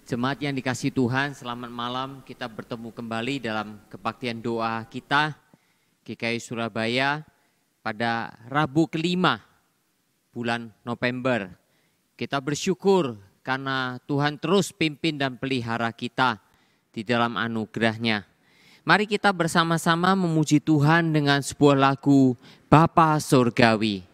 Jemaat yang dikasihi Tuhan, selamat malam. Kita bertemu kembali dalam kebaktian doa kita GKI Surabaya pada Rabu kelima bulan November. Kita bersyukur karena Tuhan terus pimpin dan pelihara kita di dalam anugerah-Nya. Mari kita bersama-sama memuji Tuhan dengan sebuah lagu Bapa Surgawi.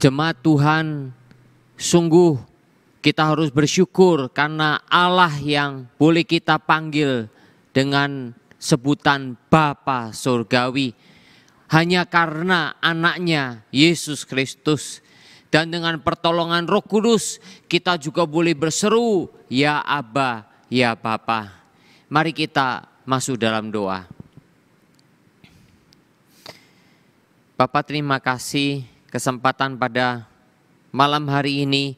Jemaat Tuhan, sungguh kita harus bersyukur karena Allah yang boleh kita panggil dengan sebutan Bapa Surgawi. Hanya karena anaknya Yesus Kristus. Dan dengan pertolongan Roh Kudus kita juga boleh berseru, Ya Aba, Ya Bapa. Mari kita masuk dalam doa. Bapa, terima kasih kesempatan pada malam hari ini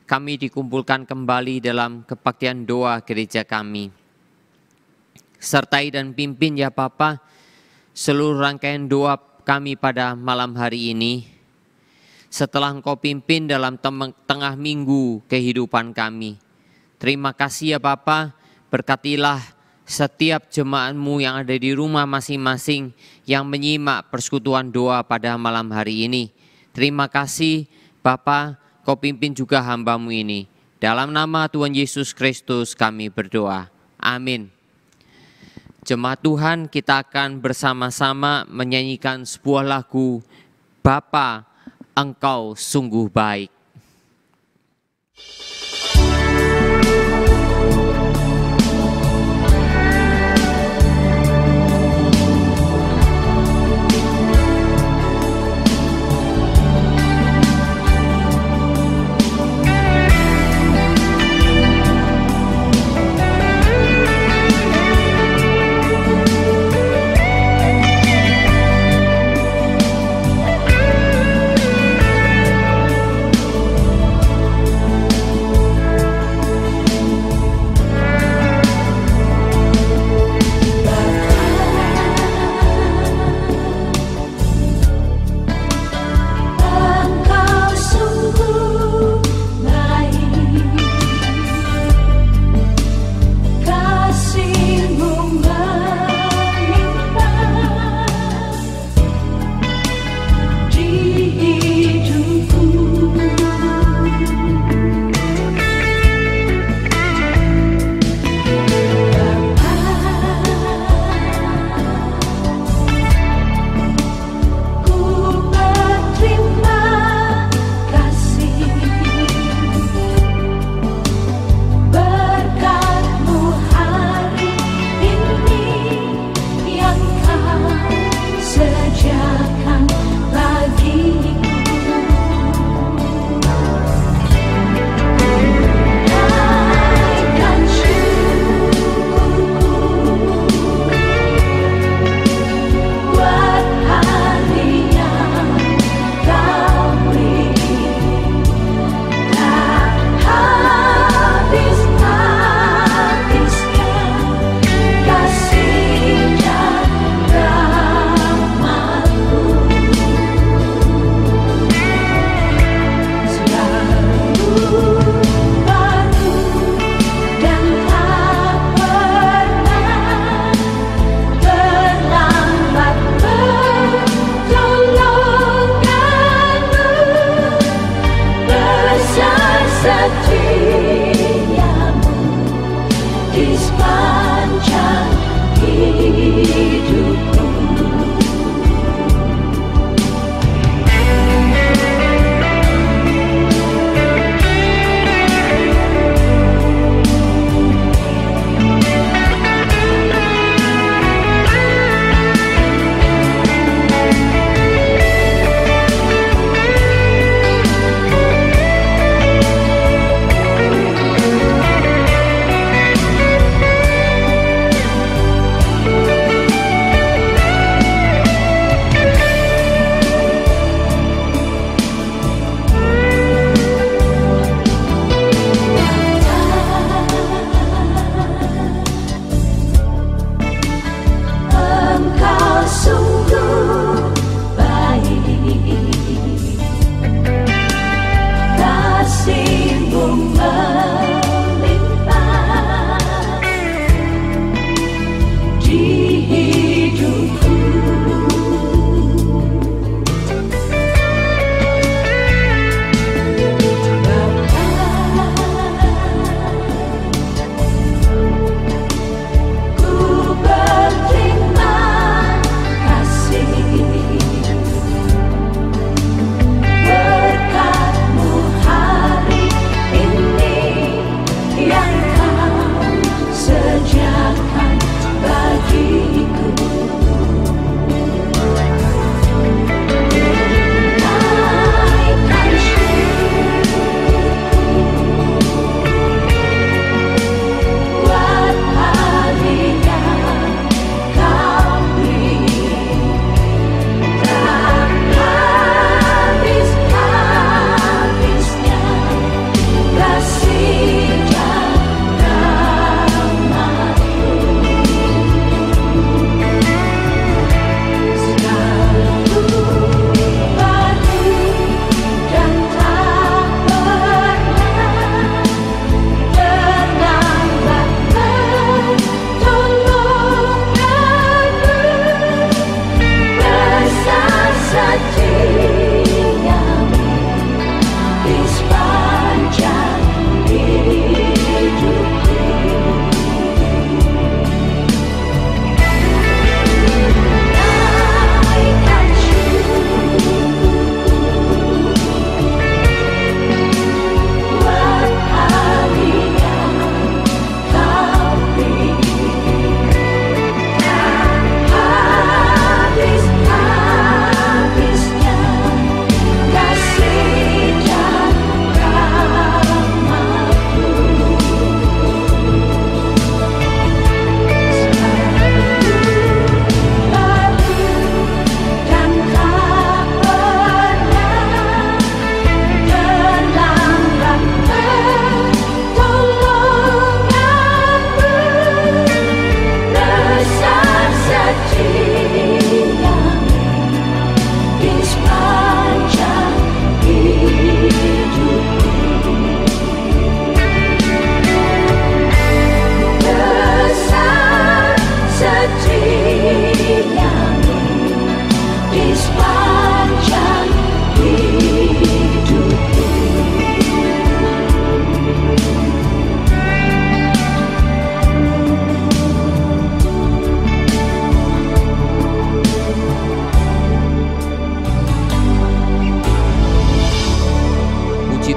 kami dikumpulkan kembali dalam kebaktian doa gereja kami. Sertai dan pimpin ya Bapa seluruh rangkaian doa kami pada malam hari ini. Setelah Engkau pimpin dalam tengah minggu kehidupan kami. Terima kasih ya Bapa, berkatilah setiap jemaat-Mu yang ada di rumah masing-masing yang menyimak persekutuan doa pada malam hari ini. Terima kasih Bapa Kau pimpin juga hamba-Mu ini. Dalam nama Tuhan Yesus Kristus kami berdoa. Amin. Jemaat Tuhan, kita akan bersama-sama menyanyikan sebuah lagu, Bapa, Engkau sungguh baik.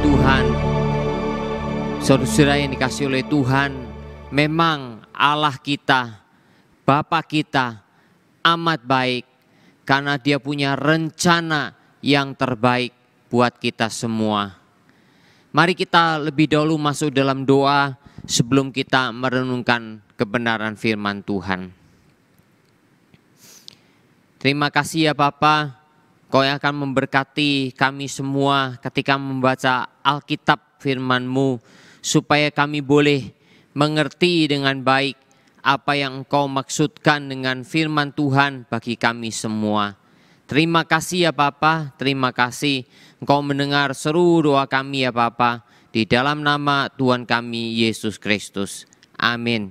Tuhan, saudara-saudara yang dikasihi oleh Tuhan, memang Allah kita, Bapa kita amat baik karena Dia punya rencana yang terbaik buat kita semua. Mari kita lebih dahulu masuk dalam doa sebelum kita merenungkan kebenaran firman Tuhan. Terima kasih ya Bapa, Kau yang akan memberkati kami semua ketika membaca Alkitab firman-Mu, supaya kami boleh mengerti dengan baik apa yang Engkau maksudkan dengan firman Tuhan bagi kami semua. Terima kasih ya Bapa, terima kasih Engkau mendengar seru doa kami ya Bapa, di dalam nama Tuhan kami Yesus Kristus. Amin.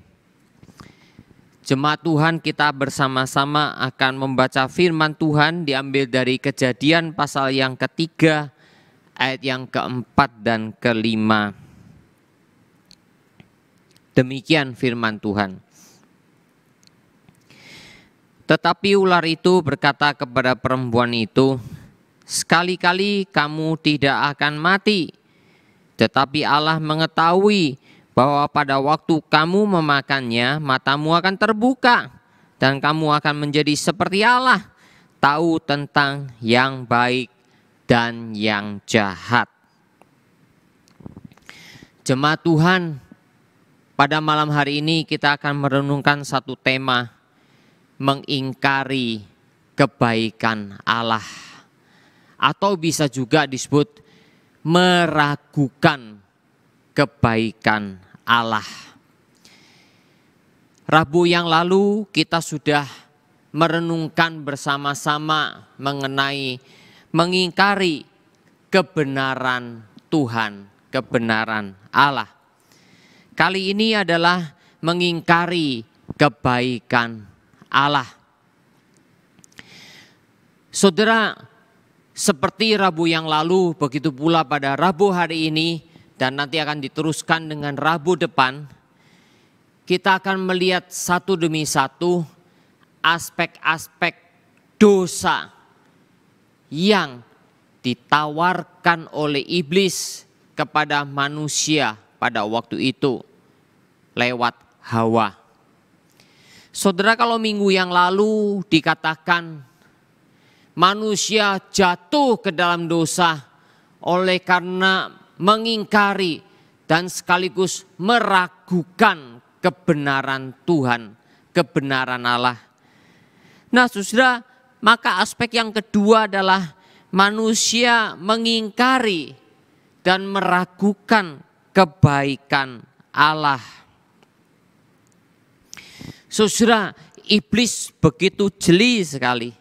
Jemaat Tuhan, kita bersama-sama akan membaca firman Tuhan diambil dari Kejadian pasal yang ketiga, ayat yang keempat dan kelima. Demikian firman Tuhan. Tetapi ular itu berkata kepada perempuan itu, "Sekali-kali kamu tidak akan mati. Tetapi Allah mengetahui bahwa pada waktu kamu memakannya, matamu akan terbuka, dan kamu akan menjadi seperti Allah, tahu tentang yang baik dan yang jahat." Jemaat Tuhan, pada malam hari ini kita akan merenungkan satu tema, mengingkari kebaikan Allah, atau bisa juga disebut meragukan kebaikan Allah. Rabu yang lalu kita sudah merenungkan bersama-sama mengenai mengingkari kebenaran Tuhan, kebenaran Allah. Kali ini adalah mengingkari kebaikan Allah. Saudara, seperti Rabu yang lalu, begitu pula pada Rabu hari ini, dan nanti akan diteruskan dengan Rabu depan, kita akan melihat satu demi satu aspek-aspek dosa yang ditawarkan oleh iblis kepada manusia pada waktu itu lewat Hawa. Saudara, kalau minggu yang lalu dikatakan manusia jatuh ke dalam dosa oleh karena mengingkari dan sekaligus meragukan kebenaran Tuhan, kebenaran Allah. Nah saudara, maka aspek yang kedua adalah manusia mengingkari dan meragukan kebaikan Allah. Saudara, iblis begitu jeli sekali.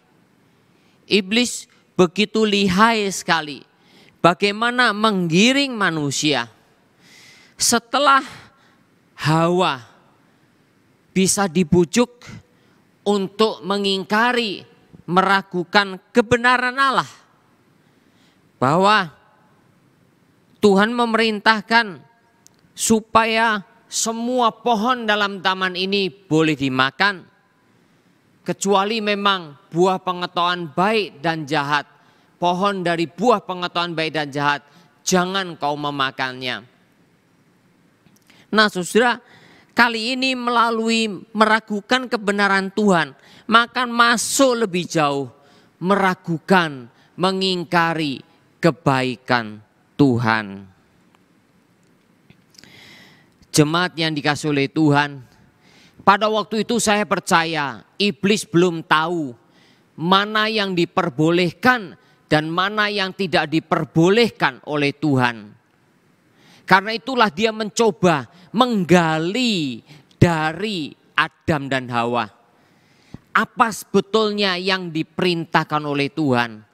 Iblis begitu lihai sekali. Bagaimana menggiring manusia. Setelah Hawa bisa dibujuk untuk mengingkari, meragukan kebenaran Allah, bahwa Tuhan memerintahkan supaya semua pohon dalam taman ini boleh dimakan, kecuali memang buah pengetahuan baik dan jahat. Pohon dari buah pengetahuan baik dan jahat, jangan kau memakannya. Nah saudara, kali ini melalui meragukan kebenaran Tuhan, maka masuk lebih jauh, meragukan, mengingkari kebaikan Tuhan. Jemaat yang dikasihi oleh Tuhan, pada waktu itu saya percaya iblis belum tahu mana yang diperbolehkan dan mana yang tidak diperbolehkan oleh Tuhan. Karena itulah dia mencoba menggali dari Adam dan Hawa. Apa sebetulnya yang diperintahkan oleh Tuhan?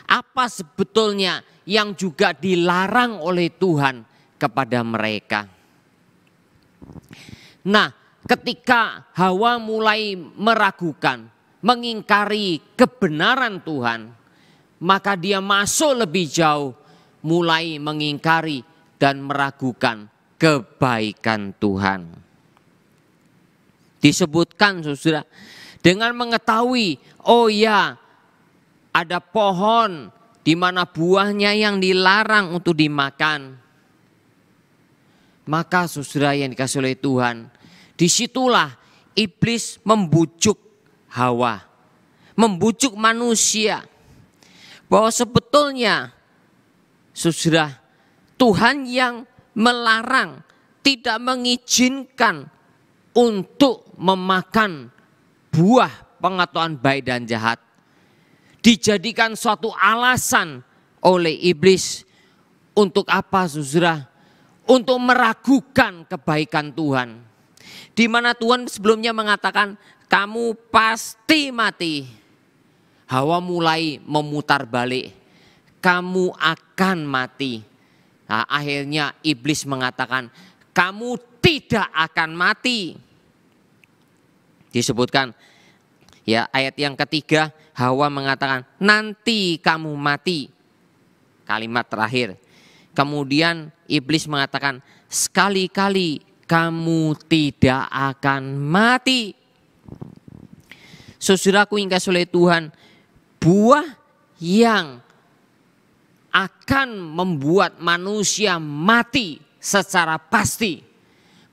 Apa sebetulnya yang juga dilarang oleh Tuhan kepada mereka? Nah, ketika Hawa mulai meragukan, mengingkari kebenaran Tuhan, maka dia masuk lebih jauh, mulai mengingkari dan meragukan kebaikan Tuhan. Disebutkan saudara, dengan mengetahui, oh ya, ada pohon di mana buahnya yang dilarang untuk dimakan. Maka saudara yang dikasihi oleh Tuhan, disitulah iblis membujuk Hawa, membujuk manusia, bahwa sebetulnya saudara, Tuhan yang melarang, tidak mengizinkan untuk memakan buah pengetahuan baik dan jahat, dijadikan suatu alasan oleh iblis. Untuk apa saudara? Untuk meragukan kebaikan Tuhan. Di mana Tuhan sebelumnya mengatakan, kamu pasti mati. Hawa mulai memutar balik, kamu akan mati. Nah, akhirnya iblis mengatakan, kamu tidak akan mati. Disebutkan ya ayat yang ketiga, Hawa mengatakan nanti kamu mati. Kalimat terakhir. Kemudian iblis mengatakan sekali-kali kamu tidak akan mati. Saudaraku yang dikasihi oleh Tuhan, buah yang akan membuat manusia mati secara pasti,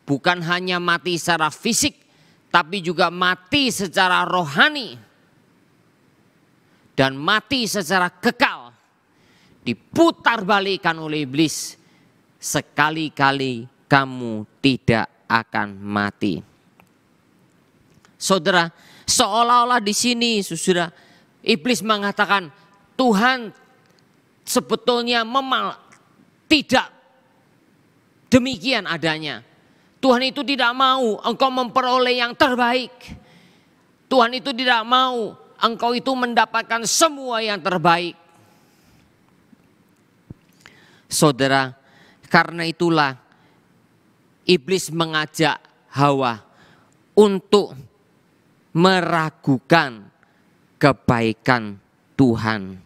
bukan hanya mati secara fisik, tapi juga mati secara rohani dan mati secara kekal, diputarbalikkan oleh iblis. Sekali-kali kamu tidak akan mati. Saudara, seolah-olah di sini saudara, iblis mengatakan Tuhan sebetulnya tidak demikian adanya. Tuhan itu tidak mau engkau memperoleh yang terbaik. Tuhan itu tidak mau engkau itu mendapatkan semua yang terbaik. Saudara, karena itulah iblis mengajak Hawa untuk meragukan kebaikan Tuhan.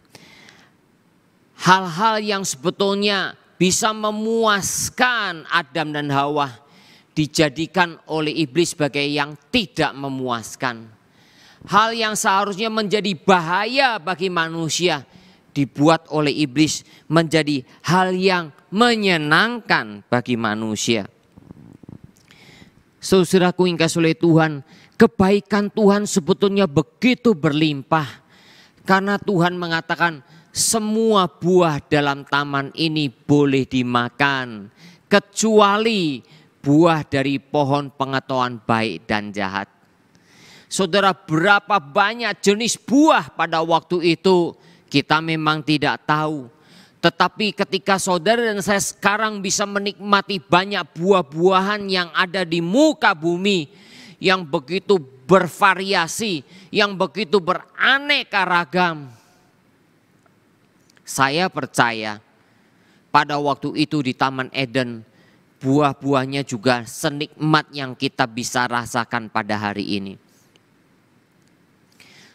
Hal-hal yang sebetulnya bisa memuaskan Adam dan Hawa dijadikan oleh iblis sebagai yang tidak memuaskan. Hal yang seharusnya menjadi bahaya bagi manusia dibuat oleh iblis menjadi hal yang menyenangkan bagi manusia. Saudaraku yang dikasihi oleh Tuhan, kebaikan Tuhan sebetulnya begitu berlimpah. Karena Tuhan mengatakan semua buah dalam taman ini boleh dimakan, kecuali buah dari pohon pengetahuan baik dan jahat. Saudara, berapa banyak jenis buah pada waktu itu kita memang tidak tahu. Tetapi ketika saudara dan saya sekarang bisa menikmati banyak buah-buahan yang ada di muka bumi, yang begitu bervariasi, yang begitu beraneka ragam. Saya percaya pada waktu itu di Taman Eden, buah-buahnya juga senikmat yang kita bisa rasakan pada hari ini.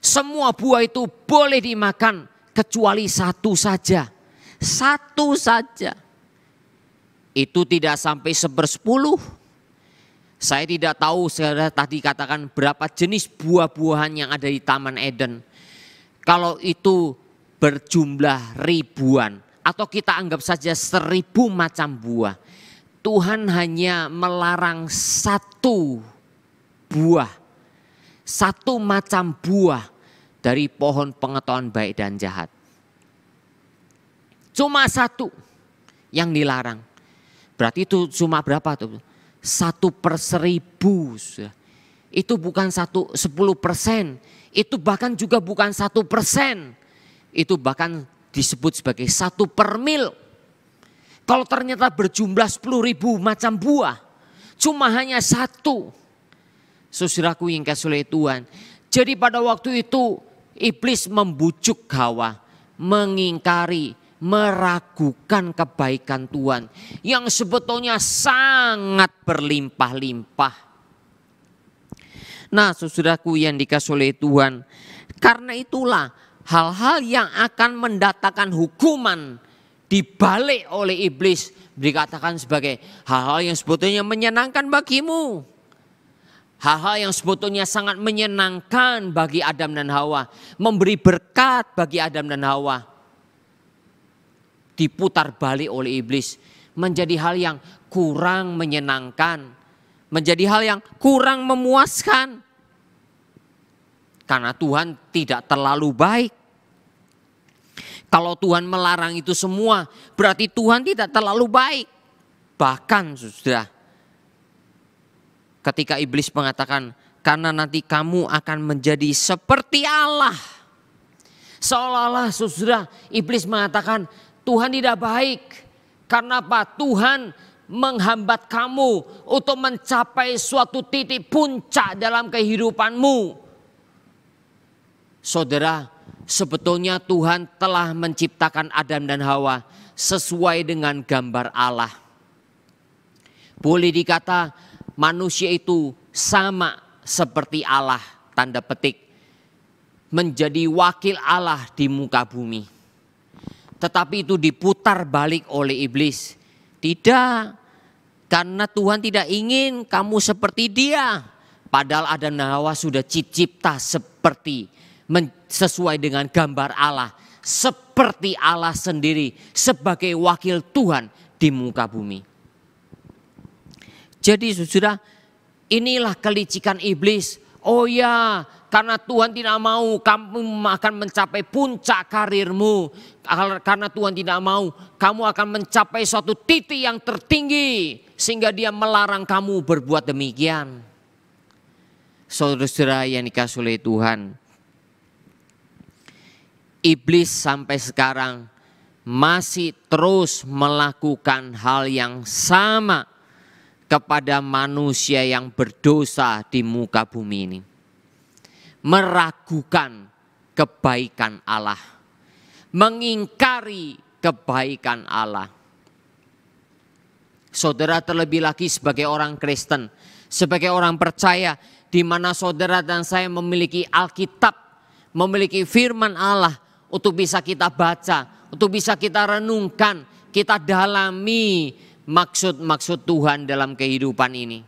Semua buah itu boleh dimakan kecuali satu saja. Satu saja. Itu tidak sampai 1/10. Saya tidak tahu, saya tadi katakan berapa jenis buah-buahan yang ada di Taman Eden. Kalau itu berjumlah ribuan, atau kita anggap saja 1000 macam buah. Tuhan hanya melarang satu buah, satu macam buah dari pohon pengetahuan baik dan jahat. Cuma satu yang dilarang. Berarti itu cuma berapa tuh? 1/1000. Itu bukan 10%. Itu bahkan juga bukan 1%. Itu bahkan disebut sebagai 1/mil. Kalau ternyata berjumlah 10.000 macam buah, cuma hanya satu. Saudaraku yang dikasihi oleh Tuhan. Jadi pada waktu itu iblis membujuk Hawa, mengingkari, meragukan kebaikan Tuhan yang sebetulnya sangat berlimpah-limpah. Nah, saudaraku yang dikasihi oleh Tuhan, karena itulah hal-hal yang akan mendatangkan hukuman dibalik oleh iblis dikatakan sebagai hal-hal yang sebetulnya menyenangkan bagimu. Hal-hal yang sebetulnya sangat menyenangkan bagi Adam dan Hawa, memberi berkat bagi Adam dan Hawa. diputar balik oleh iblis menjadi hal yang kurang menyenangkan, menjadi hal yang kurang memuaskan. Karena Tuhan tidak terlalu baik. Kalau Tuhan melarang itu semua, berarti Tuhan tidak terlalu baik. Bahkan sudah ketika iblis mengatakan, karena nanti kamu akan menjadi seperti Allah. Seolah-olah saudara, iblis mengatakan Tuhan tidak baik. Karena apa? Tuhan menghambat kamu untuk mencapai suatu titik puncak dalam kehidupanmu. Saudara, sebetulnya Tuhan telah menciptakan Adam dan Hawa sesuai dengan gambar Allah. Boleh dikata manusia itu sama seperti Allah, tanda petik, menjadi wakil Allah di muka bumi. Tetapi itu diputar balik oleh iblis. Tidak, karena Tuhan tidak ingin kamu seperti dia. Padahal Adam dan Hawa sudah dicipta sesuai dengan gambar Allah. Seperti Allah sendiri sebagai wakil Tuhan di muka bumi. Jadi saudara, inilah kelicikan iblis. Oh ya, karena Tuhan tidak mau kamu akan mencapai puncak karirmu. Karena Tuhan tidak mau kamu akan mencapai suatu titik yang tertinggi. Sehingga dia melarang kamu berbuat demikian. Saudara-saudara yang dikasihi oleh Tuhan, iblis sampai sekarang masih terus melakukan hal yang sama kepada manusia yang berdosa di muka bumi ini. Meragukan kebaikan Allah, mengingkari kebaikan Allah. Saudara, terlebih lagi sebagai orang Kristen, sebagai orang percaya, di mana saudara dan saya memiliki Alkitab, memiliki firman Allah untuk bisa kita baca, untuk bisa kita renungkan, kita dalami maksud-maksud Tuhan dalam kehidupan ini.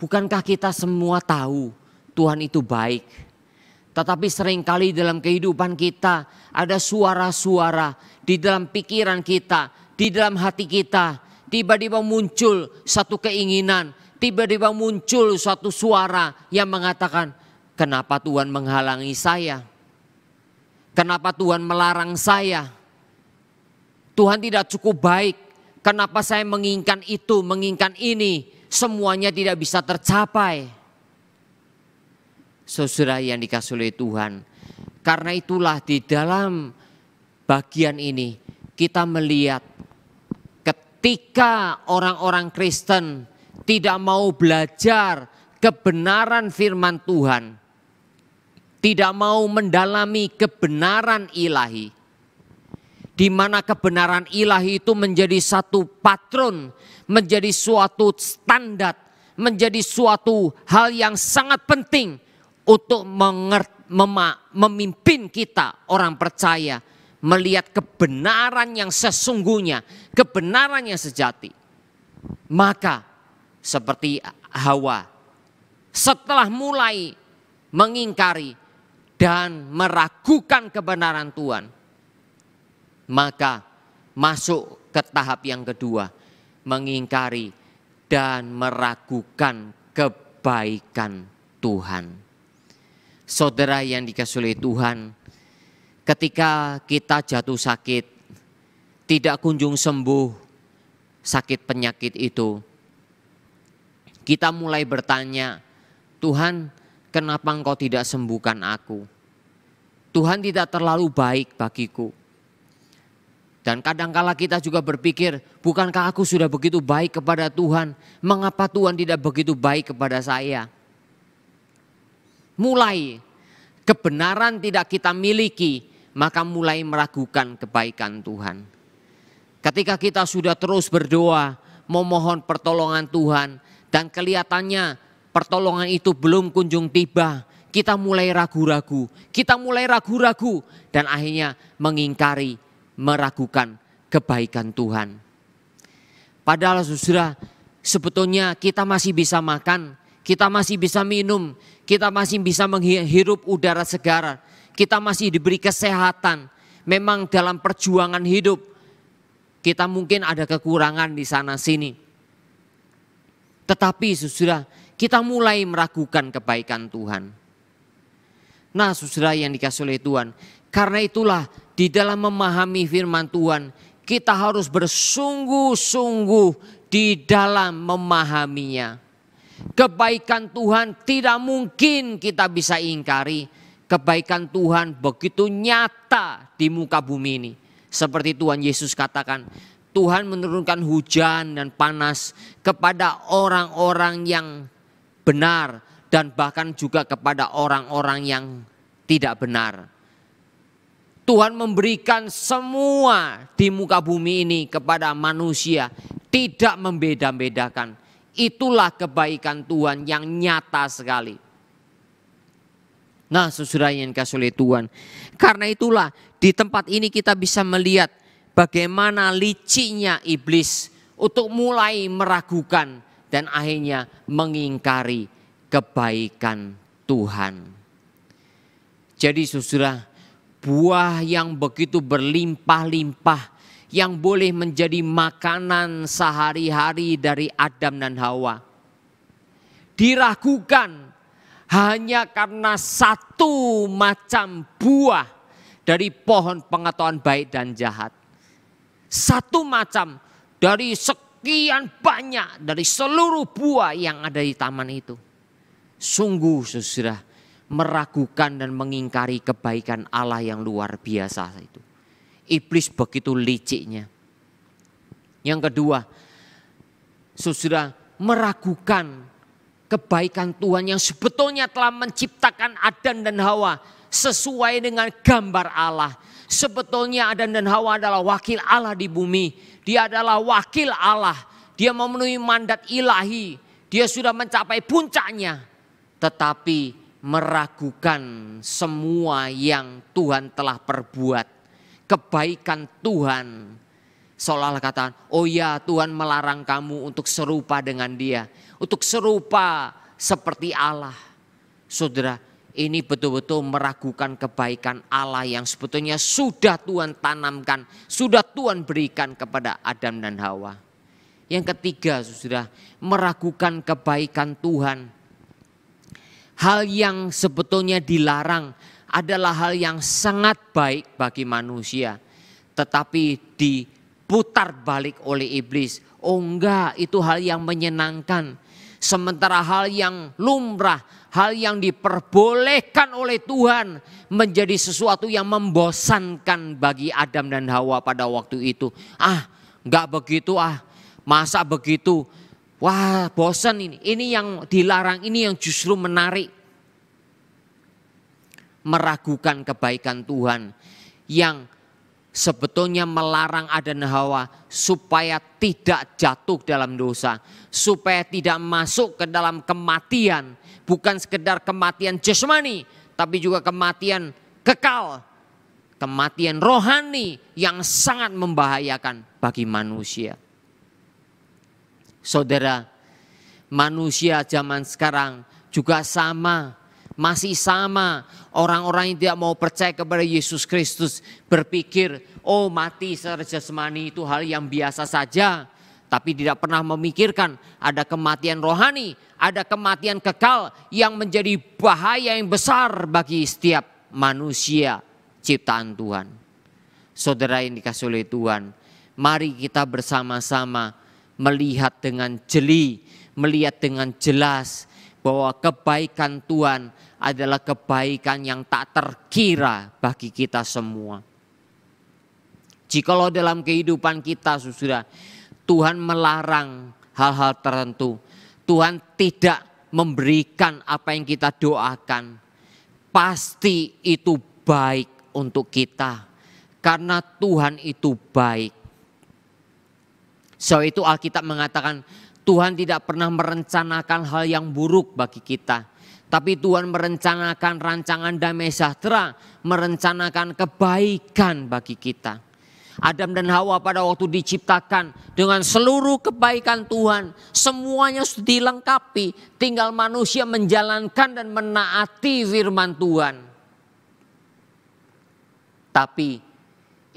Bukankah kita semua tahu Tuhan itu baik? Tetapi seringkali dalam kehidupan kita ada suara-suara di dalam pikiran kita, di dalam hati kita. Tiba-tiba muncul satu keinginan, tiba-tiba muncul suatu suara yang mengatakan, kenapa Tuhan menghalangi saya? Kenapa Tuhan melarang saya? Tuhan tidak cukup baik. Kenapa saya menginginkan itu, menginginkan ini, semuanya tidak bisa tercapai. Saudara yang dikasihi oleh Tuhan, karena itulah di dalam bagian ini kita melihat ketika orang-orang Kristen tidak mau belajar kebenaran firman Tuhan, tidak mau mendalami kebenaran ilahi, di mana kebenaran ilahi itu menjadi satu patron, menjadi suatu standar, menjadi suatu hal yang sangat penting untuk memimpin kita orang percaya melihat kebenaran yang sesungguhnya, kebenaran yang sejati. Maka seperti Hawa, setelah mulai mengingkari dan meragukan kebenaran Tuhan, maka masuk ke tahap yang kedua, mengingkari dan meragukan kebaikan Tuhan. Saudara yang dikasihi oleh Tuhan, ketika kita jatuh sakit, tidak kunjung sembuh sakit penyakit itu, kita mulai bertanya, Tuhan, kenapa Engkau tidak sembuhkan aku? Tuhan tidak terlalu baik bagiku. Dan kadangkala kita juga berpikir, bukankah aku sudah begitu baik kepada Tuhan? Mengapa Tuhan tidak begitu baik kepada saya? Mulai kebenaran tidak kita miliki, maka mulai meragukan kebaikan Tuhan. Ketika kita sudah terus berdoa, memohon pertolongan Tuhan, dan kelihatannya pertolongan itu belum kunjung tiba, kita mulai ragu-ragu, dan akhirnya mengingkari, meragukan kebaikan Tuhan. Padahal saudara, sebetulnya kita masih bisa makan, kita masih bisa minum, kita masih bisa menghirup udara segar, kita masih diberi kesehatan, memang dalam perjuangan hidup kita mungkin ada kekurangan di sana sini. Tetapi saudara, kita mulai meragukan kebaikan Tuhan. Nah saudara yang dikasihi oleh Tuhan, karena itulah di dalam memahami firman Tuhan, kita harus bersungguh-sungguh di dalam memahaminya. Kebaikan Tuhan tidak mungkin kita bisa ingkari. Kebaikan Tuhan begitu nyata di muka bumi ini. Seperti Tuhan Yesus katakan, Tuhan menurunkan hujan dan panas kepada orang-orang yang benar dan bahkan juga kepada orang-orang yang tidak benar. Tuhan memberikan semua di muka bumi ini kepada manusia, tidak membeda-bedakan. Itulah kebaikan Tuhan yang nyata sekali. Nah saudara yang dikasihi oleh Tuhan, karena itulah di tempat ini kita bisa melihat bagaimana liciknya iblis untuk mulai meragukan dan akhirnya mengingkari kebaikan Tuhan. Jadi saudara, buah yang begitu berlimpah-limpah yang boleh menjadi makanan sehari-hari dari Adam dan Hawa diragukan hanya karena satu macam buah dari pohon pengetahuan baik dan jahat. Satu macam dari sekian banyak dari seluruh buah yang ada di taman itu. Sungguh saudara, meragukan dan mengingkari kebaikan Allah yang luar biasa itu. Iblis begitu liciknya. Yang kedua, saudara, meragukan kebaikan Tuhan yang sebetulnya telah menciptakan Adam dan Hawa sesuai dengan gambar Allah. Sebetulnya Adam dan Hawa adalah wakil Allah di bumi. Dia adalah wakil Allah. Dia memenuhi mandat ilahi. Dia sudah mencapai puncaknya. Tetapi meragukan semua yang Tuhan telah perbuat. Kebaikan Tuhan. Seolah-olah kata, oh ya Tuhan melarang kamu untuk serupa dengan dia. Untuk serupa seperti Allah. Saudara, ini betul-betul meragukan kebaikan Allah yang sebetulnya sudah Tuhan tanamkan. Sudah Tuhan berikan kepada Adam dan Hawa. Yang ketiga saudara, meragukan kebaikan Tuhan. Hal yang sebetulnya dilarang adalah hal yang sangat baik bagi manusia. Tetapi diputar balik oleh iblis. Oh enggak, itu hal yang menyenangkan. Sementara hal yang lumrah, hal yang diperbolehkan oleh Tuhan menjadi sesuatu yang membosankan bagi Adam dan Hawa pada waktu itu. Enggak begitu masa begitu. Wah bosan ini. Ini yang dilarang, ini yang justru menarik. Meragukan kebaikan Tuhan yang sebetulnya melarang Adam dan Hawa supaya tidak jatuh dalam dosa. Supaya tidak masuk ke dalam kematian. Bukan sekedar kematian jasmani, tapi juga kematian kekal. Kematian rohani yang sangat membahayakan bagi manusia. Saudara, manusia zaman sekarang juga sama. Masih sama. Orang-orang yang tidak mau percaya kepada Yesus Kristus berpikir, oh mati secara jasmani itu hal yang biasa saja. Tapi tidak pernah memikirkan ada kematian rohani, ada kematian kekal yang menjadi bahaya yang besar bagi setiap manusia ciptaan Tuhan. Saudara yang dikasihi oleh Tuhan, mari kita bersama-sama melihat dengan jeli, melihat dengan jelas bahwa kebaikan Tuhan adalah kebaikan yang tak terkira bagi kita semua. Jikalau dalam kehidupan kita saudara, Tuhan melarang hal-hal tertentu, Tuhan tidak memberikan apa yang kita doakan, pasti itu baik untuk kita. Karena Tuhan itu baik. Sebab itu Alkitab mengatakan Tuhan tidak pernah merencanakan hal yang buruk bagi kita. Tapi Tuhan merencanakan rancangan damai sejahtera, merencanakan kebaikan bagi kita. Adam dan Hawa pada waktu diciptakan dengan seluruh kebaikan Tuhan. Semuanya sudah dilengkapi. Tinggal manusia menjalankan dan menaati firman Tuhan. Tapi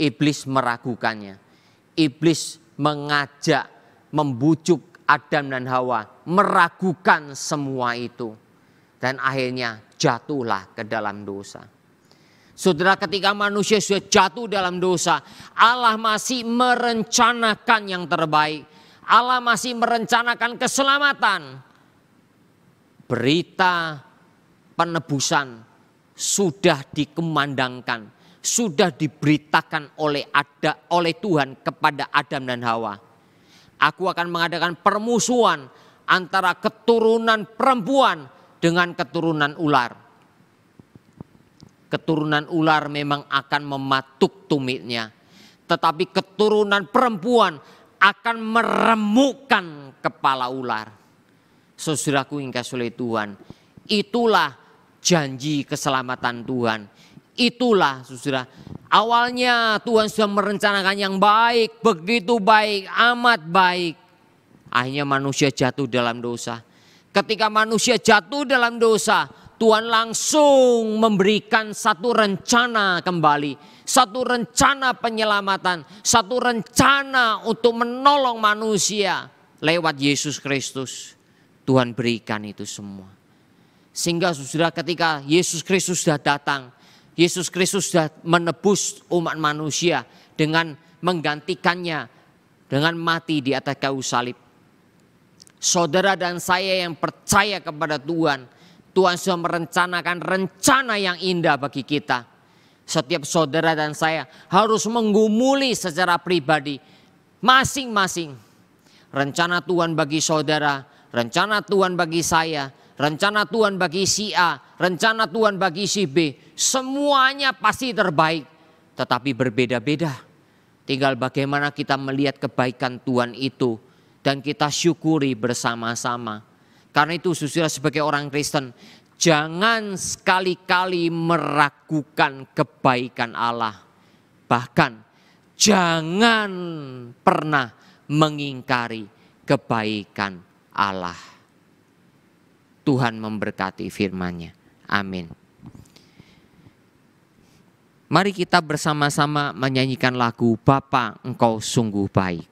iblis meragukannya. Iblis mengajak, membujuk Adam dan Hawa, meragukan semua itu. Dan akhirnya jatuhlah ke dalam dosa. Saudara, ketika manusia sudah jatuh dalam dosa, Allah masih merencanakan yang terbaik. Allah masih merencanakan keselamatan. Berita penebusan sudah dikumandangkan, sudah diberitakan oleh Tuhan kepada Adam dan Hawa. Aku akan mengadakan permusuhan antara keturunan perempuan dengan keturunan ular. Keturunan ular memang akan mematuk tumitnya, tetapi keturunan perempuan akan meremukkan kepala ular. Saudaraku yang dikasihi oleh Tuhan, itulah janji keselamatan Tuhan. Itulah saudara, awalnya Tuhan sudah merencanakan yang baik, begitu baik, amat baik. Akhirnya manusia jatuh dalam dosa. Ketika manusia jatuh dalam dosa, Tuhan langsung memberikan satu rencana kembali, satu rencana penyelamatan, satu rencana untuk menolong manusia lewat Yesus Kristus. Tuhan berikan itu semua. Sehingga saudara, ketika Yesus Kristus sudah datang, Yesus Kristus sudah menebus umat manusia dengan menggantikannya dengan mati di atas kayu salib. Saudara dan saya yang percaya kepada Tuhan, Tuhan sudah merencanakan rencana yang indah bagi kita. Setiap saudara dan saya harus menggumuli secara pribadi masing-masing rencana Tuhan bagi saudara, rencana Tuhan bagi saya, rencana Tuhan bagi si A, rencana Tuhan bagi si B. Semuanya pasti terbaik, tetapi berbeda-beda. Tinggal bagaimana kita melihat kebaikan Tuhan itu dan kita syukuri bersama-sama. Karena itu saudara, sebagai orang Kristen, jangan sekali-kali meragukan kebaikan Allah. Bahkan jangan pernah mengingkari kebaikan Allah. Tuhan memberkati firman-Nya. Amin. Mari kita bersama-sama menyanyikan lagu Bapa Engkau Sungguh Baik.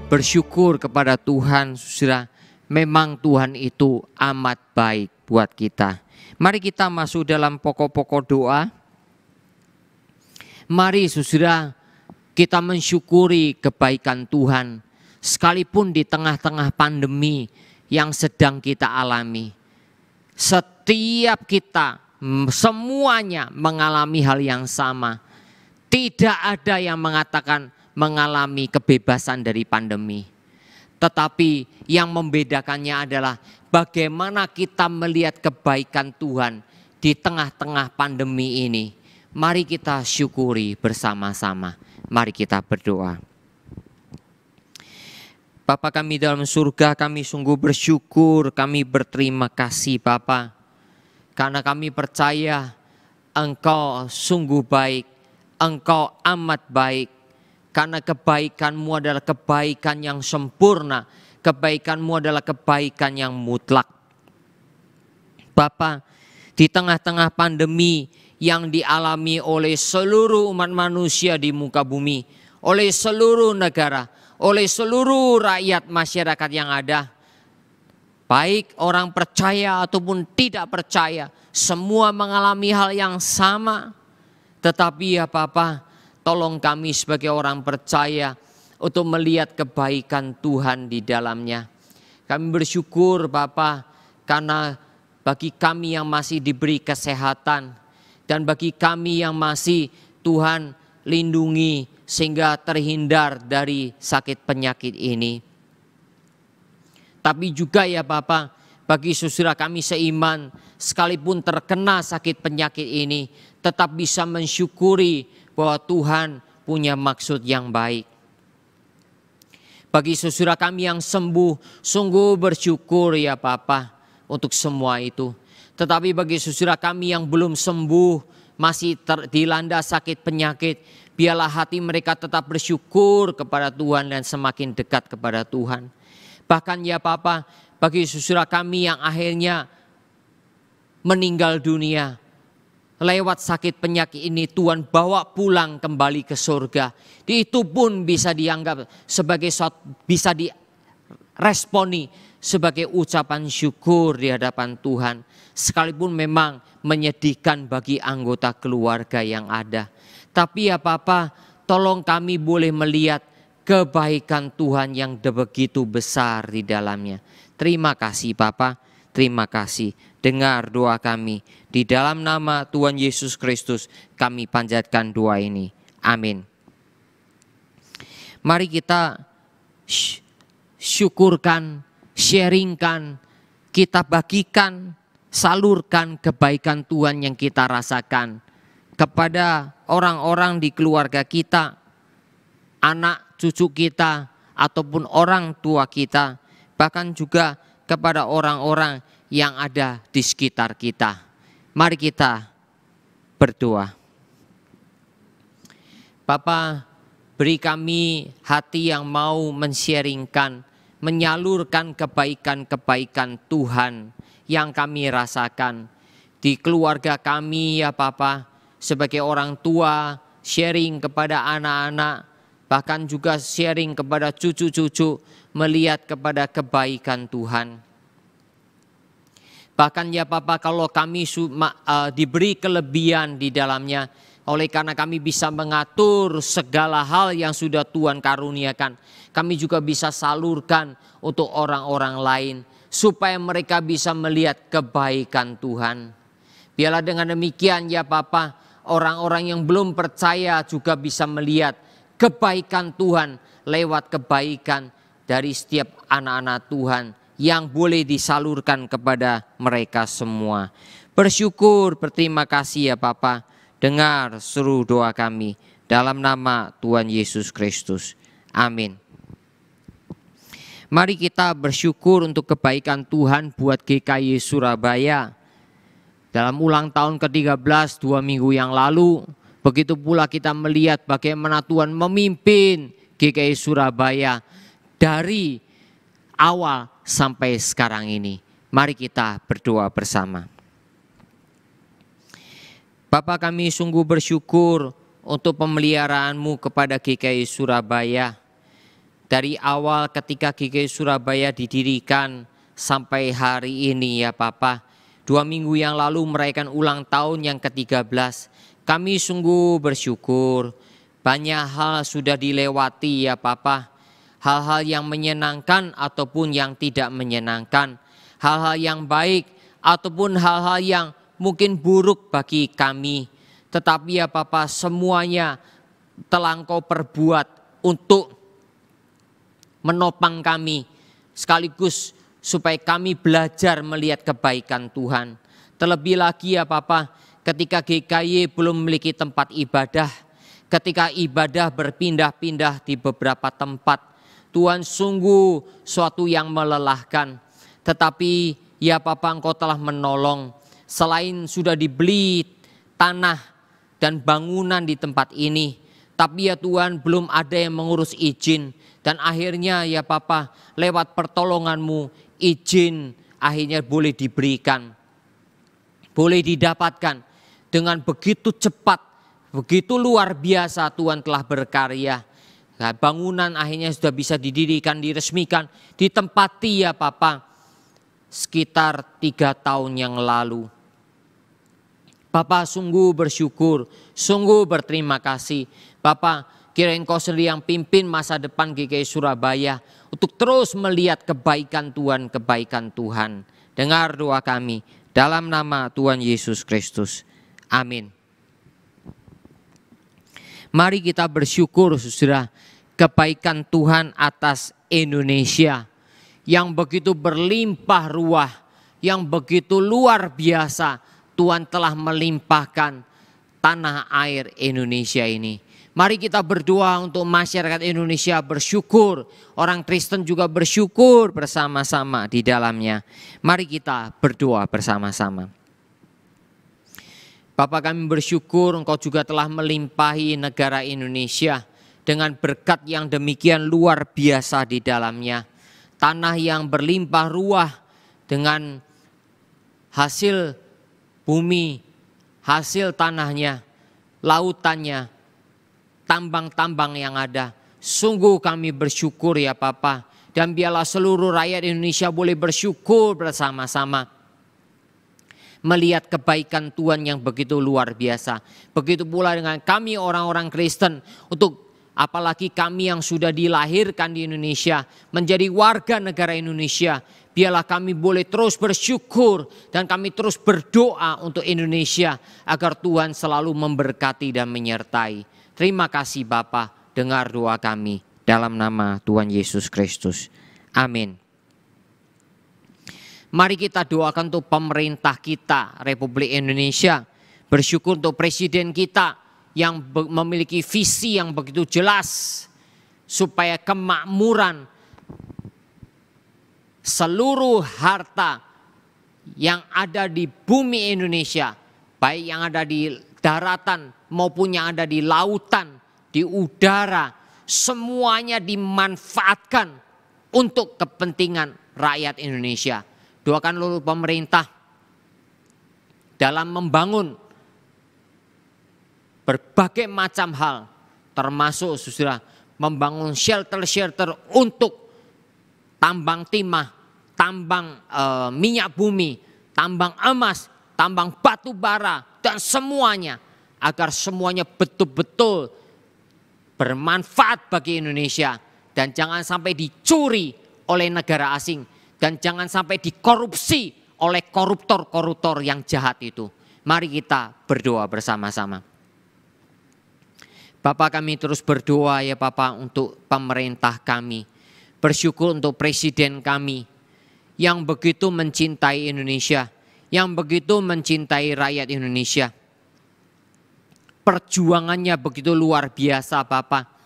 bersyukur kepada Tuhan, saudara. Memang Tuhan itu amat baik buat kita. Mari kita masuk dalam pokok-pokok doa. Mari saudara, kita mensyukuri kebaikan Tuhan. Sekalipun di tengah-tengah pandemi yang sedang kita alami. Setiap kita, semuanya mengalami hal yang sama. Tidak ada yang mengatakan mengalami kebebasan dari pandemi. Tetapi yang membedakannya adalah bagaimana kita melihat kebaikan Tuhan di tengah-tengah pandemi ini. Mari kita syukuri bersama-sama. Mari kita berdoa. Bapa kami dalam surga, kami sungguh bersyukur, kami berterima kasih Bapa. Karena kami percaya Engkau sungguh baik, Engkau amat baik. Karena kebaikan-Mu adalah kebaikan yang sempurna, kebaikan-Mu adalah kebaikan yang mutlak. Bapa, di tengah-tengah pandemi yang dialami oleh seluruh umat manusia di muka bumi, oleh seluruh negara, oleh seluruh rakyat masyarakat yang ada, baik orang percaya ataupun tidak percaya, semua mengalami hal yang sama. Tetapi ya Bapa, tolong kami sebagai orang percaya untuk melihat kebaikan Tuhan di dalamnya. Kami bersyukur Bapa, karena bagi kami yang masih diberi kesehatan, dan bagi kami yang masih Tuhan lindungi sehingga terhindar dari sakit penyakit ini. Tapi juga ya Bapa, bagi saudara kami seiman, sekalipun terkena sakit penyakit ini, tetap bisa mensyukuri bahwa Tuhan punya maksud yang baik. Bagi saudara kami yang sembuh, sungguh bersyukur ya Bapa untuk semua itu. Tetapi bagi saudara kami yang belum sembuh, masih dilanda sakit penyakit, biarlah hati mereka tetap bersyukur kepada Tuhan dan semakin dekat kepada Tuhan. Bahkan ya Bapa, bagi saudara kami yang akhirnya meninggal dunia, lewat sakit penyakit ini Tuhan bawa pulang kembali ke surga. Itu pun bisa dianggap sebagai bisa diresponi sebagai ucapan syukur di hadapan Tuhan. Sekalipun memang menyedihkan bagi anggota keluarga yang ada. Tapi ya Bapa, tolong kami boleh melihat kebaikan Tuhan yang begitu besar di dalamnya. Terima kasih Bapa, terima kasih. Dengar doa kami. Di dalam nama Tuhan Yesus Kristus kami panjatkan doa ini. Amin. Mari kita syukurkan, sharingkan, kita bagikan, salurkan kebaikan Tuhan yang kita rasakan kepada orang-orang di keluarga kita, anak cucu kita, ataupun orang tua kita, bahkan juga kepada orang-orang yang ada di sekitar kita. Mari kita berdoa. Bapa, beri kami hati yang mau men-sharingkan, menyalurkan kebaikan-kebaikan Tuhan yang kami rasakan di keluarga kami ya Bapa, sebagai orang tua, sharing kepada anak-anak, bahkan juga sharing kepada cucu-cucu, melihat kepada kebaikan Tuhan. Bahkan ya Bapa, kalau kami diberi kelebihan di dalamnya, oleh karena kami bisa mengatur segala hal yang sudah Tuhan karuniakan, kami juga bisa salurkan untuk orang-orang lain, supaya mereka bisa melihat kebaikan Tuhan. Biarlah dengan demikian ya Bapa, orang-orang yang belum percaya juga bisa melihat kebaikan Tuhan lewat kebaikan dari setiap anak-anak Tuhan yang boleh disalurkan kepada mereka semua. Bersyukur, berterima kasih ya Bapa. Dengar seru doa kami dalam nama Tuhan Yesus Kristus. Amin. Mari kita bersyukur untuk kebaikan Tuhan buat GKI Surabaya. Dalam ulang tahun ke-13 2 minggu yang lalu, begitu pula kita melihat bagaimana Tuhan memimpin GKI Surabaya dari awal sampai sekarang ini. Mari kita berdoa bersama. Bapa, kami sungguh bersyukur untuk pemeliharaan-Mu kepada GKI Surabaya. dari awal ketika GKI Surabaya didirikan sampai hari ini ya Bapak. 2 minggu yang lalu merayakan ulang tahun yang ke-13. Kami sungguh bersyukur. Banyak hal sudah dilewati ya Bapak. Hal-hal yang menyenangkan ataupun yang tidak menyenangkan. Hal-hal yang baik ataupun hal-hal yang mungkin buruk bagi kami. Tetapi ya Bapak, semuanya telah Engkau perbuat untuk menopang kami, sekaligus supaya kami belajar melihat kebaikan Tuhan. Terlebih lagi ya Bapak, ketika GKY belum memiliki tempat ibadah, ketika ibadah berpindah-pindah di beberapa tempat, Tuhan sungguh suatu yang melelahkan. Tetapi ya Bapak, Engkau telah menolong. Selain sudah dibeli tanah dan bangunan di tempat ini, tapi ya Tuhan, belum ada yang mengurus izin. Dan akhirnya ya Bapak, lewat pertolongan-Mu, izin akhirnya boleh diberikan, boleh didapatkan. Dengan begitu cepat, begitu luar biasa Tuhan telah berkarya. Nah, bangunan akhirnya sudah bisa didirikan, diresmikan, ditempati ya Bapak, sekitar 3 tahun yang lalu. Bapak sungguh bersyukur, sungguh berterima kasih. Bapak, kiranya Engkau sendiri yang pimpin masa depan GKI Surabaya untuk terus melihat kebaikan Tuhan. Dengar doa kami dalam nama Tuhan Yesus Kristus. Amin. Mari kita bersyukur saudara, kebaikan Tuhan atas Indonesia yang begitu berlimpah ruah, yang begitu luar biasa. Tuhan telah melimpahkan tanah air Indonesia ini. Mari kita berdoa untuk masyarakat Indonesia bersyukur. Orang Kristen juga bersyukur bersama-sama di dalamnya. Mari kita berdoa bersama-sama. Bapa, kami bersyukur Engkau juga telah melimpahi negara Indonesia dengan berkat yang demikian luar biasa di dalamnya. Tanah yang berlimpah ruah dengan hasil bumi, hasil tanahnya, lautannya, tambang-tambang yang ada. Sungguh kami bersyukur ya Bapa. Dan biarlah seluruh rakyat Indonesia boleh bersyukur bersama-sama, melihat kebaikan Tuhan yang begitu luar biasa. Begitu pula dengan kami orang-orang Kristen, untuk apalagi kami yang sudah dilahirkan di Indonesia, menjadi warga negara Indonesia. Biarlah kami boleh terus bersyukur dan kami terus berdoa untuk Indonesia agar Tuhan selalu memberkati dan menyertai. Terima kasih Bapa, dengar doa kami dalam nama Tuhan Yesus Kristus. Amin. Mari kita doakan untuk pemerintah kita, Republik Indonesia. Bersyukur untuk presiden kita yang memiliki visi yang begitu jelas, supaya kemakmuran seluruh harta yang ada di bumi Indonesia, baik yang ada di daratan maupun yang ada di lautan, di udara, semuanya dimanfaatkan untuk kepentingan rakyat Indonesia. Doakan seluruh pemerintah dalam membangun berbagai macam hal, termasuk saudara membangun shelter-shelter untuk tambang timah, tambang minyak bumi, tambang emas, tambang batu bara, dan semuanya, agar semuanya betul-betul bermanfaat bagi Indonesia dan jangan sampai dicuri oleh negara asing dan jangan sampai dikorupsi oleh koruptor-koruptor yang jahat itu. Mari kita berdoa bersama-sama. Bapak, kami terus berdoa ya Bapak untuk pemerintah kami. Bersyukur untuk presiden kami yang begitu mencintai Indonesia, yang begitu mencintai rakyat Indonesia. Perjuangannya begitu luar biasa Bapak.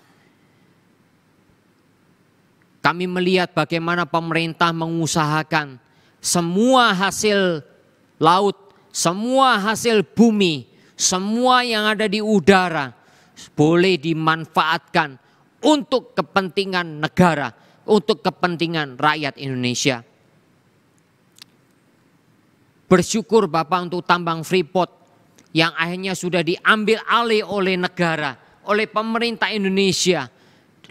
Kami melihat bagaimana pemerintah mengusahakan semua hasil laut, semua hasil bumi, semua yang ada di udara boleh dimanfaatkan untuk kepentingan negara, untuk kepentingan rakyat Indonesia. Bersyukur Bapak untuk tambang Freeport yang akhirnya sudah diambil alih oleh negara, oleh pemerintah Indonesia.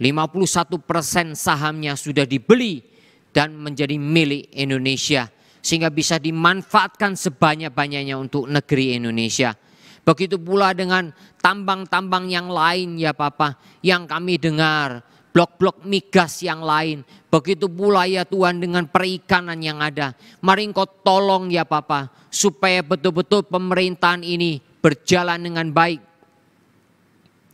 51% sahamnya sudah dibeli dan menjadi milik Indonesia, sehingga bisa dimanfaatkan sebanyak-banyaknya untuk negeri Indonesia. Begitu pula dengan tambang-tambang yang lain ya Bapa, yang kami dengar, blok-blok migas yang lain. Begitu pula ya Tuhan dengan perikanan yang ada. Mari Engkau tolong ya Bapa, supaya betul-betul pemerintahan ini berjalan dengan baik.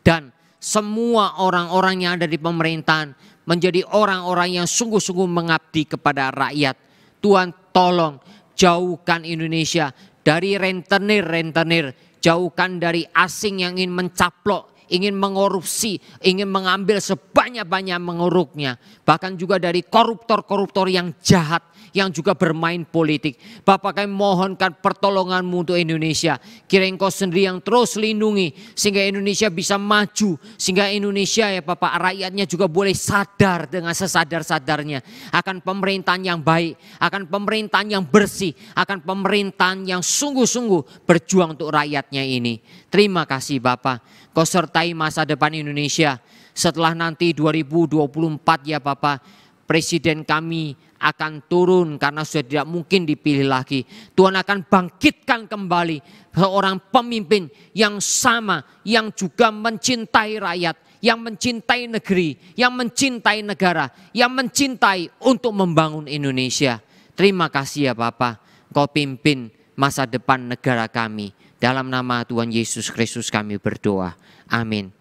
Dan semua orang-orang yang ada di pemerintahan menjadi orang-orang yang sungguh-sungguh mengabdi kepada rakyat. Tuhan tolong jauhkan Indonesia dari rentenir-rentenir, jauhkan dari asing yang ingin mencaplok, ingin mengorupsi, ingin mengambil sebanyak-banyak menguruknya. Bahkan juga dari koruptor-koruptor yang jahat, yang juga bermain politik. Bapak, kami mohonkan pertolongan-Mu untuk Indonesia. Kiranya Engkau sendiri yang terus lindungi, sehingga Indonesia bisa maju. Sehingga Indonesia ya Bapak, rakyatnya juga boleh sadar dengan sesadar-sadarnya akan pemerintahan yang baik, akan pemerintahan yang bersih, akan pemerintahan yang sungguh-sungguh berjuang untuk rakyatnya ini. Terima kasih Bapak. Kau sertai masa depan Indonesia. Setelah nanti 2024 ya Bapak, Presiden kami akan turun karena sudah tidak mungkin dipilih lagi. Tuhan akan bangkitkan kembali seorang pemimpin yang sama, yang juga mencintai rakyat, yang mencintai negeri, yang mencintai negara, yang mencintai untuk membangun Indonesia. Terima kasih ya Bapak, Kau pimpin masa depan negara kami. Dalam nama Tuhan Yesus Kristus kami berdoa. Amin.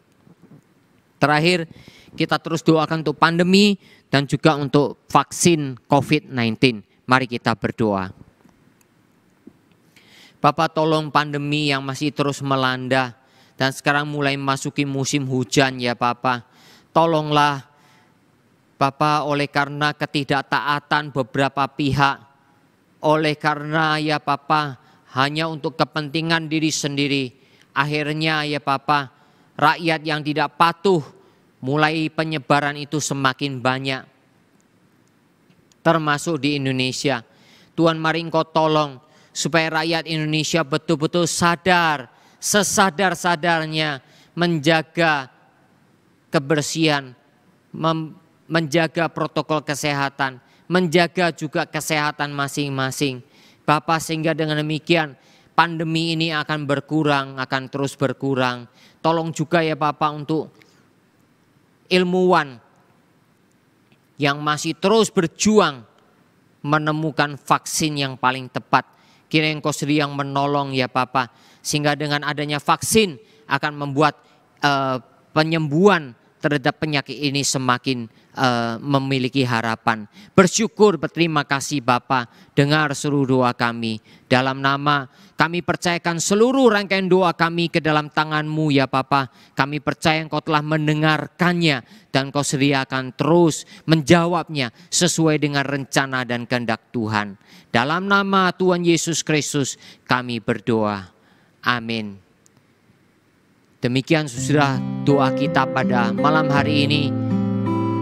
Terakhir, kita terus doakan untuk pandemi dan juga untuk vaksin COVID-19. Mari kita berdoa. Bapak, tolong pandemi yang masih terus melanda dan sekarang mulai memasuki musim hujan ya Bapak. Tolonglah Bapak, oleh karena ketidaktaatan beberapa pihak, oleh karena ya Bapak hanya untuk kepentingan diri sendiri, akhirnya ya Bapak, rakyat yang tidak patuh, mulai penyebaran itu semakin banyak, termasuk di Indonesia. Tuhan, mari Engkau tolong supaya rakyat Indonesia betul-betul sadar, sesadar-sadarnya menjaga kebersihan, menjaga protokol kesehatan, menjaga juga kesehatan masing-masing. Bapak, sehingga dengan demikian pandemi ini akan berkurang, akan terus berkurang. Tolong juga ya Bapak untuk ilmuwan yang masih terus berjuang menemukan vaksin yang paling tepat. Kiranya Engkau sendiri yang menolong ya Bapak, sehingga dengan adanya vaksin akan membuat penyembuhan terhadap penyakit ini semakin memiliki harapan. Bersyukur, berterima kasih Bapa, dengar seluruh doa kami. Dalam nama kami percayakan seluruh rangkaian doa kami ke dalam tangan-Mu ya Bapa. Kami percaya Engkau telah mendengarkannya dan Engkau sedia akan terus menjawabnya sesuai dengan rencana dan kehendak Tuhan. Dalam nama Tuhan Yesus Kristus kami berdoa. Amin. Demikian sudah doa kita pada malam hari ini.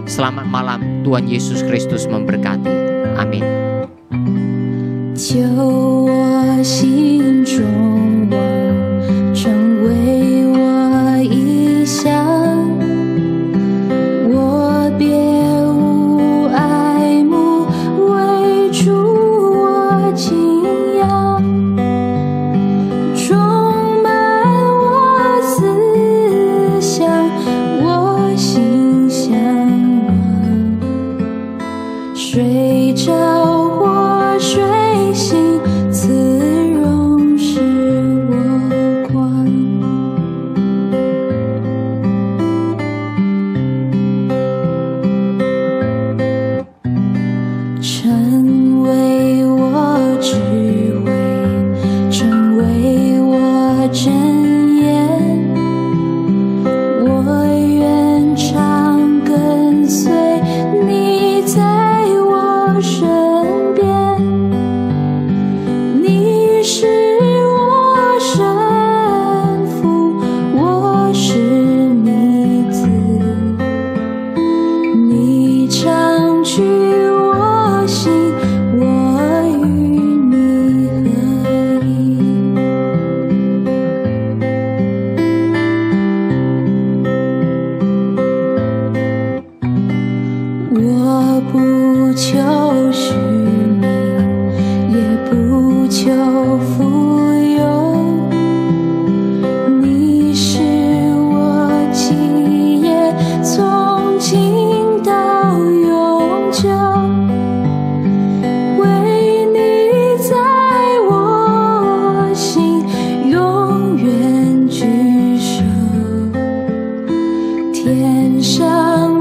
Selamat malam, Tuhan Yesus Kristus memberkati. Amin. 救我心中望，成为我意向，我别无爱慕，为主我敬仰，充满我思想，我心向往，水着火水心，赐荣是求虚名，也不求富有。你是我基业，从今到永久。唯你在我心，永远居首。天上